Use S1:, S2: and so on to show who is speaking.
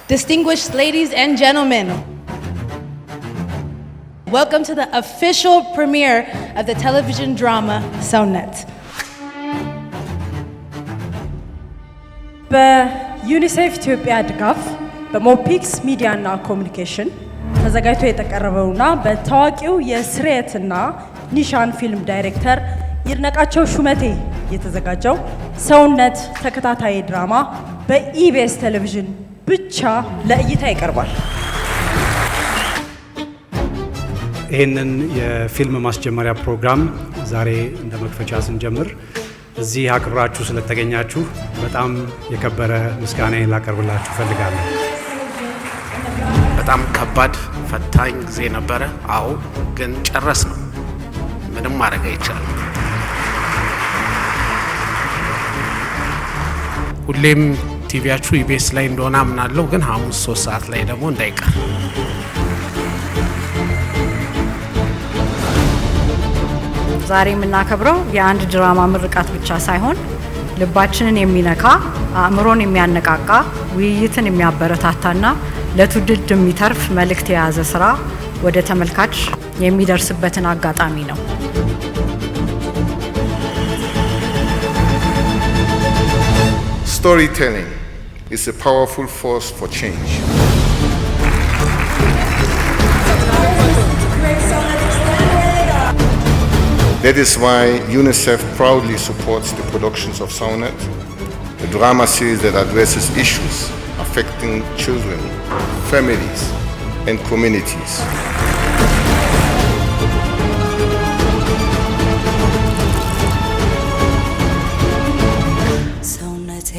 S1: Distinguished ladies and gentlemen, welcome to the official premiere of the television drama Soulnet.
S2: በዩኒሴፍ ኢትዮጵያ ድጋፍ በሞፒክስ ሚዲያና ኮሙኒኬሽን ተዘጋጅቶ የተቀረበውና በታዋቂው የስሬትና ኒሻን ፊልም ዳይሬክተር ይድነቃቸው ሹመቴ የተዘጋጀው ሰውነት ተከታታይ ድራማ በኢቢኤስ ቴሌቪዥን ብቻ ለእይታ ይቀርባል።
S3: ይህንን የፊልም ማስጀመሪያ ፕሮግራም ዛሬ እንደ መክፈቻ ስንጀምር እዚህ አክብራችሁ ስለተገኛችሁ በጣም የከበረ ምስጋናዬን ላቀርብላችሁ ፈልጋለሁ።
S4: በጣም ከባድ ፈታኝ ጊዜ ነበረ። አዎ፣ ግን ጨረስ ነው። ምንም ማድረግ አይቻልም። ሁሌም ቲቪያችሁ ኢቢኤስ ላይ እንደሆነ አምናለሁ፣ ግን ሐሙስ 3 ሰዓት ላይ ደግሞ እንዳይቀር።
S5: ዛሬ የምናከብረው የአንድ ድራማ ምርቃት ብቻ ሳይሆን ልባችንን የሚነካ አእምሮን የሚያነቃቃ ውይይትን የሚያበረታታና ለትውልድ የሚተርፍ መልእክት የያዘ ስራ ወደ ተመልካች የሚደርስበትን አጋጣሚ ነው።
S6: Storytelling is a powerful force for change. That is why UNICEF proudly supports the productions of Soulnet, a drama series that addresses issues affecting children, families, and communities.
S7: Soulnet